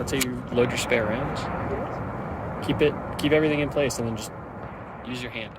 let's say you load your spare rounds, keep everything in place, and then just use your hand.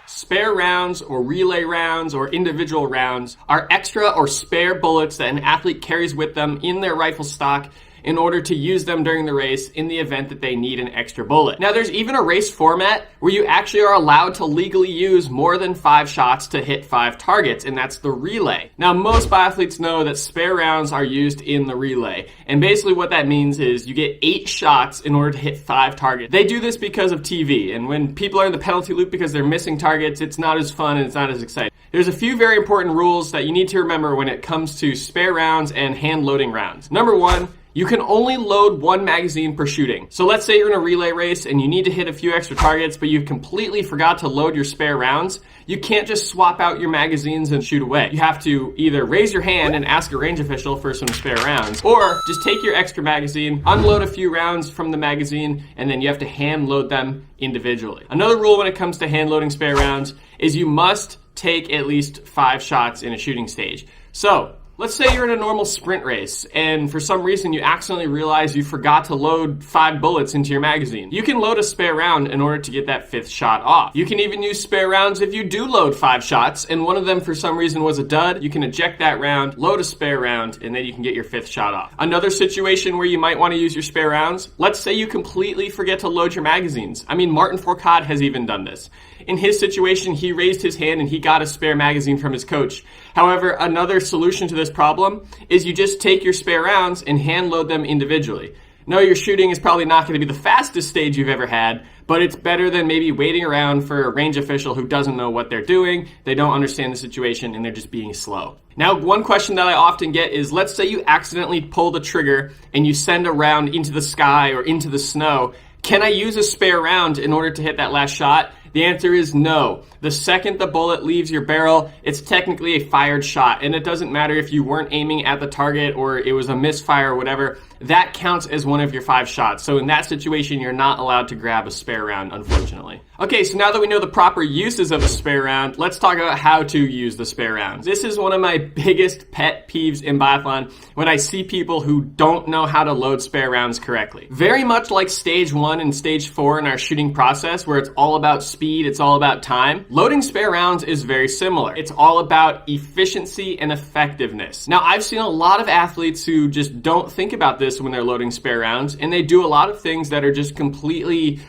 Spare rounds or relay rounds or individual rounds are extra or spare bullets that an athlete carries with them in their rifle stock in order to use them during the race in the event that they need an extra bullet. Now, there's even a race format where you actually are allowed to legally use more than 5 shots to hit 5 targets, and that's the relay. Now, most biathletes know that spare rounds are used in the relay, and basically what that means is you get 8 shots in order to hit 5 targets. They do this because of TV, and when people are in the penalty loop because they're missing targets, it's not as fun and it's not as exciting. There's a few very important rules that you need to remember when it comes to spare rounds and hand loading rounds. Number 1, you can only load 1 magazine per shooting. So let's say you're in a relay race and you need to hit a few extra targets, but you completely forgot to load your spare rounds. You can't just swap out your magazines and shoot away. You have to either raise your hand and ask a range official for some spare rounds, or just take your extra magazine, unload a few rounds from the magazine, and then you have to hand load them individually. Another rule when it comes to hand loading spare rounds is you must take at least 5 shots in a shooting stage. So, let's say you're in a normal sprint race and for some reason you accidentally realize you forgot to load 5 bullets into your magazine. You can load a spare round in order to get that 5th shot off. You can even use spare rounds if you do load 5 shots and one of them for some reason was a dud. You can eject that round, load a spare round, and then you can get your 5th shot off. Another situation where you might want to use your spare rounds, let's say you completely forget to load your magazines. I mean, Martin Fourcade has even done this. In his situation, he raised his hand and he got a spare magazine from his coach. However, another solution to this problem is you just take your spare rounds and hand load them individually. No, your shooting is probably not going to be the fastest stage you've ever had, but it's better than maybe waiting around for a range official who doesn't know what they're doing, they don't understand the situation, and they're just being slow. Now, one question that I often get is, let's say you accidentally pull the trigger and you send a round into the sky or into the snow. Can I use a spare round in order to hit that last shot? The answer is no. The second the bullet leaves your barrel, it's technically a fired shot, and it doesn't matter if you weren't aiming at the target or it was a misfire or whatever. That counts as one of your 5 shots. So in that situation, you're not allowed to grab a spare round, unfortunately. Okay, so now that we know the proper uses of a spare round, let's talk about how to use the spare rounds. This is one of my biggest pet peeves in biathlon when I see people who don't know how to load spare rounds correctly. Very much like stage 1 and stage 4 in our shooting process, where it's all about speed, it's all about time. Loading spare rounds is very similar. It's all about efficiency and effectiveness. Now, I've seen a lot of athletes who just don't think about this when they're loading spare rounds, and they do a lot of things that are just completely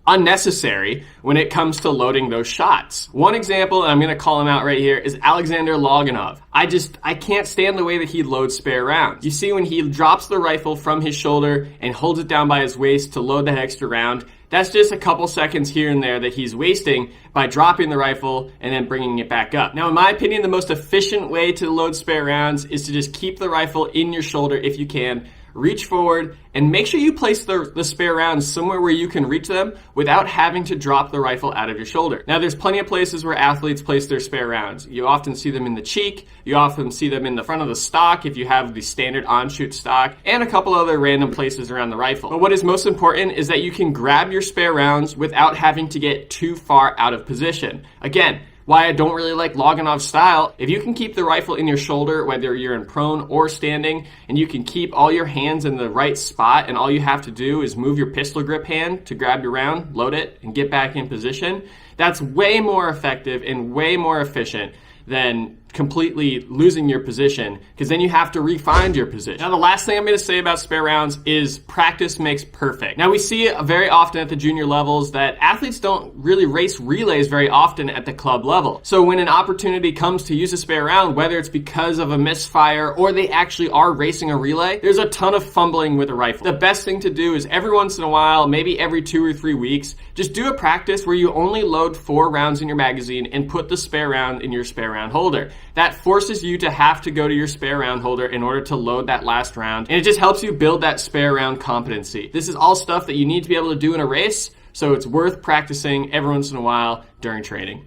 unnecessary when it comes to loading those shots. One example, and I'm going to call him out right here, is Alexander Loganov. I can't stand the way that he loads spare rounds. You see, when he drops the rifle from his shoulder and holds it down by his waist to load that extra round, that's just a couple seconds here and there that he's wasting by dropping the rifle and then bringing it back up. Now, in my opinion, the most efficient way to load spare rounds is to just keep the rifle in your shoulder if you can, reach forward, and make sure you place the spare rounds somewhere where you can reach them without having to drop the rifle out of your shoulder. Now, there's plenty of places where athletes place their spare rounds. You often see them in the cheek, you often see them in the front of the stock if you have the standard on-shoot stock, and a couple other random places around the rifle. But what is most important is that you can grab your spare rounds without having to get too far out of position. Again, why I don't really like Loganov's style, if you can keep the rifle in your shoulder, whether you're in prone or standing, and you can keep all your hands in the right spot, and all you have to do is move your pistol grip hand to grab your round, load it, and get back in position, that's way more effective and way more efficient than completely losing your position, because then you have to refine your position. Now, the last thing I'm going to say about spare rounds is practice makes perfect. Now, we see it very often at the junior levels that athletes don't really race relays very often at the club level. So when an opportunity comes to use a spare round, whether it's because of a misfire or they actually are racing a relay, there's a ton of fumbling with a rifle. The best thing to do is every once in a while, maybe every 2 or 3 weeks, just do a practice where you only load 4 rounds in your magazine and put the spare round in your spare round holder. That forces you to have to go to your spare round holder in order to load that last round, and it just helps you build that spare round competency. This is all stuff that you need to be able to do in a race, so it's worth practicing every once in a while during training.